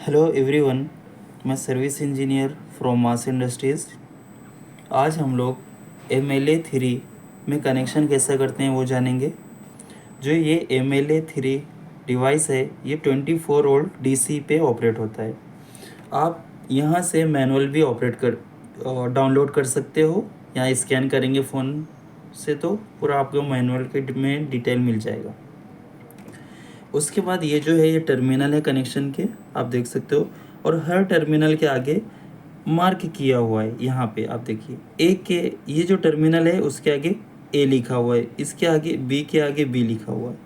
Hello everyone, मैं service engineer from mass industries. आज हम लोग MLA3 में कनेक्शन कैसे करते हैं वो जानेंगे। जो ये MLA3 डिवाइस है ये 24 वोल्ट DC पे ऑपरेट होता है। आप यहाँ से मैनुअल भी डाउनलोड कर सकते हो। यहाँ स्कैन करेंगे फ़ोन से तो पूरा आपको मैनुअल के में डिटेल मिल जाएगा। उसके बाद ये जो है ये टर्मिनल है कनेक्शन के, आप देख सकते हो। और हर टर्मिनल के आगे मार्क किया हुआ है। यहाँ पे आप देखिए ए के ये जो टर्मिनल है उसके आगे A लिखा हुआ है, इसके आगे B के आगे B लिखा हुआ है,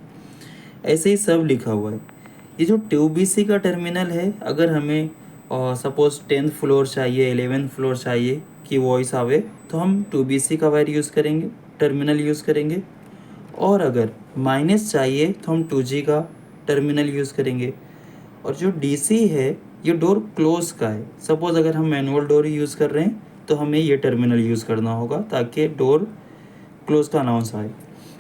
ऐसे ही सब लिखा हुआ है। ये जो 2BC का टर्मिनल है, अगर हमें सपोज 10th फ्लोर चाहिए, 11th फ्लोर चाहिए कि वॉइस आवे तो हम 2BC का वायर यूज़ करेंगे, टर्मिनल यूज़ करेंगे। और अगर माइनस चाहिए तो हम 2G का टर्मिनल यूज़ करेंगे। और जो DC है ये डोर क्लोज का है। सपोज़ अगर हम मैनुअल डोर यूज़ कर रहे हैं तो हमें ये टर्मिनल यूज़ करना होगा ताकि डोर क्लोज का अनाउंस आए।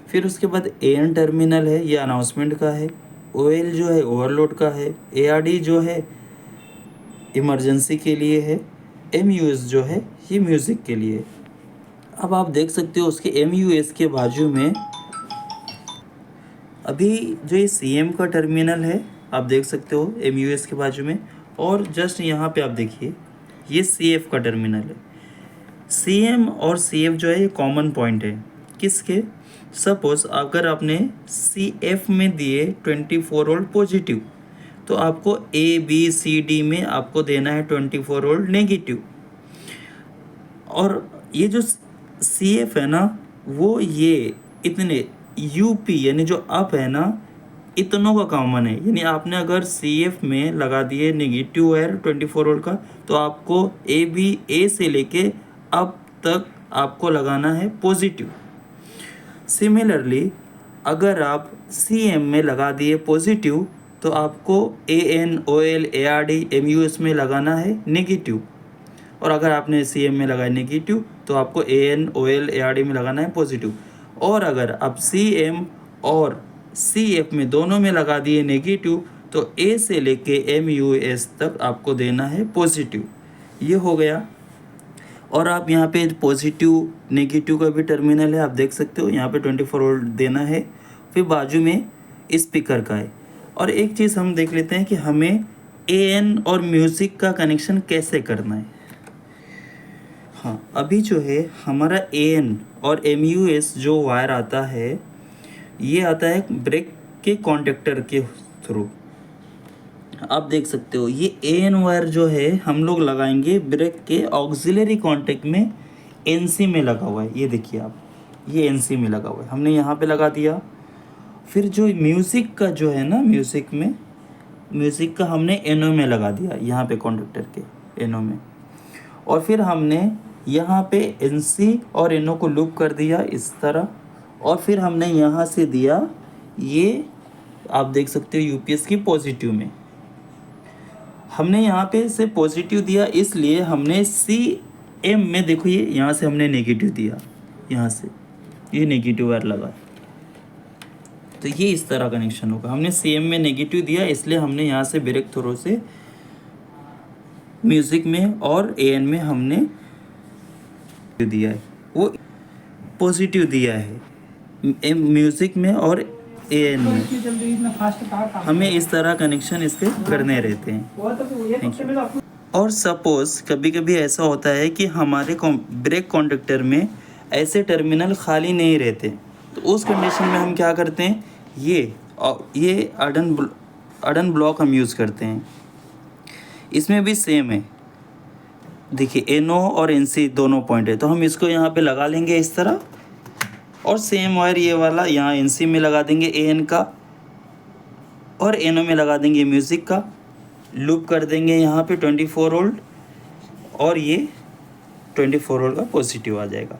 फिर उसके बाद AN टर्मिनल है, ये अनाउंसमेंट का है। OL जो है ओवरलोड का है। ARD जो है इमरजेंसी के लिए है। MUS जो है ये म्यूज़िक के लिए। अब आप देख सकते हो उसके MUS के बाजू में अभी जो ये CM का टर्मिनल है, आप देख सकते हो MUS के बाजू में। और जस्ट यहाँ पे आप देखिए ये CF का टर्मिनल है। CM और CF जो है ये कॉमन पॉइंट है किसके। सपोज अगर आपने CF में दिए 24 वोल्ट पॉजिटिव तो आपको ABCD में आपको देना है 24 वोल्ट नेगेटिव। और ये जो CF है ना वो ये इतने UP यानी जो अप है ना इतनों का कॉमन है। यानी आपने अगर CF में लगा दिए नेगेटिव वायर 24 वोल्ट का तो आपको A से लेके अप तक आपको लगाना है पॉजिटिव। सिमिलरली अगर आप CM में लगा दिए पॉजिटिव तो आपको AN, OL, ARD, MUS में लगाना है नेगेटिव। और अगर आपने CM में लगाया नेगेटिव तो आपको AN, OL, ARD में लगाना है पॉजिटिव। और अगर आप CM और CF में दोनों में लगा दिए नेगेटिव तो A से लेके MUS तक आपको देना है पॉजिटिव। ये हो गया। और आप यहाँ पे पॉजिटिव नेगेटिव का भी टर्मिनल है, आप देख सकते हो यहाँ पे 24 वोल्ट देना है। फिर बाजू में स्पीकर का है। और एक चीज़ हम देख लेते हैं कि हमें AN और म्यूज़िक का कनेक्शन कैसे करना है। हाँ, अभी जो है हमारा AN और MUS जो वायर आता है ये आता है ब्रेक के कॉन्टेक्टर के थ्रू। आप देख सकते हो ये AN वायर जो है हम लोग लगाएंगे ब्रेक के ऑक्सिलरी कॉन्टेक्ट में NC में लगा हुआ है। ये देखिए आप, ये NC में लगा हुआ है, हमने यहाँ पे लगा दिया। फिर जो म्यूज़िक का जो है ना म्यूज़िक का हमने NO में लगा दिया, यहाँ पे कॉन्टेक्टर के NO में। और फिर हमने यहाँ पे NC और NO को लूप कर दिया इस तरह। और फिर हमने यहाँ से दिया ये आप देख सकते हो UPS की पॉजिटिव में। हमने यहाँ पे से पॉजिटिव दिया इसलिए हमने CM में देखो ये यहाँ से हमने नेगेटिव दिया, यहाँ से ये नेगेटिव वायर लगा तो ये इस तरह कनेक्शन होगा। हमने CM में नेगेटिव दिया इसलिए हमने यहाँ से ब्रेक थ्रू से म्यूज़िक में और AN में हमने दिया है, वो पॉजिटिव दिया है म्यूज़िक में और AN में। हमें इस तरह कनेक्शन इसके करने रहते हैं। और सपोज़ कभी कभी ऐसा होता है कि हमारे ब्रेक कॉन्टेक्टर में ऐसे टर्मिनल खाली नहीं रहते तो उस कंडीशन में हम क्या करते हैं, ये अडन ब्लॉक हम यूज़ करते हैं। इसमें भी सेम है, देखिए NO और NC दोनों पॉइंट है तो हम इसको यहाँ पे लगा लेंगे इस तरह। और सेम वायर ये वाला यहाँ NC में लगा देंगे AN का और NO में लगा देंगे म्यूज़िक का। लूप कर देंगे यहाँ पे 24 वोल्ट और ये 24 वोल्ट का पॉजिटिव आ जाएगा।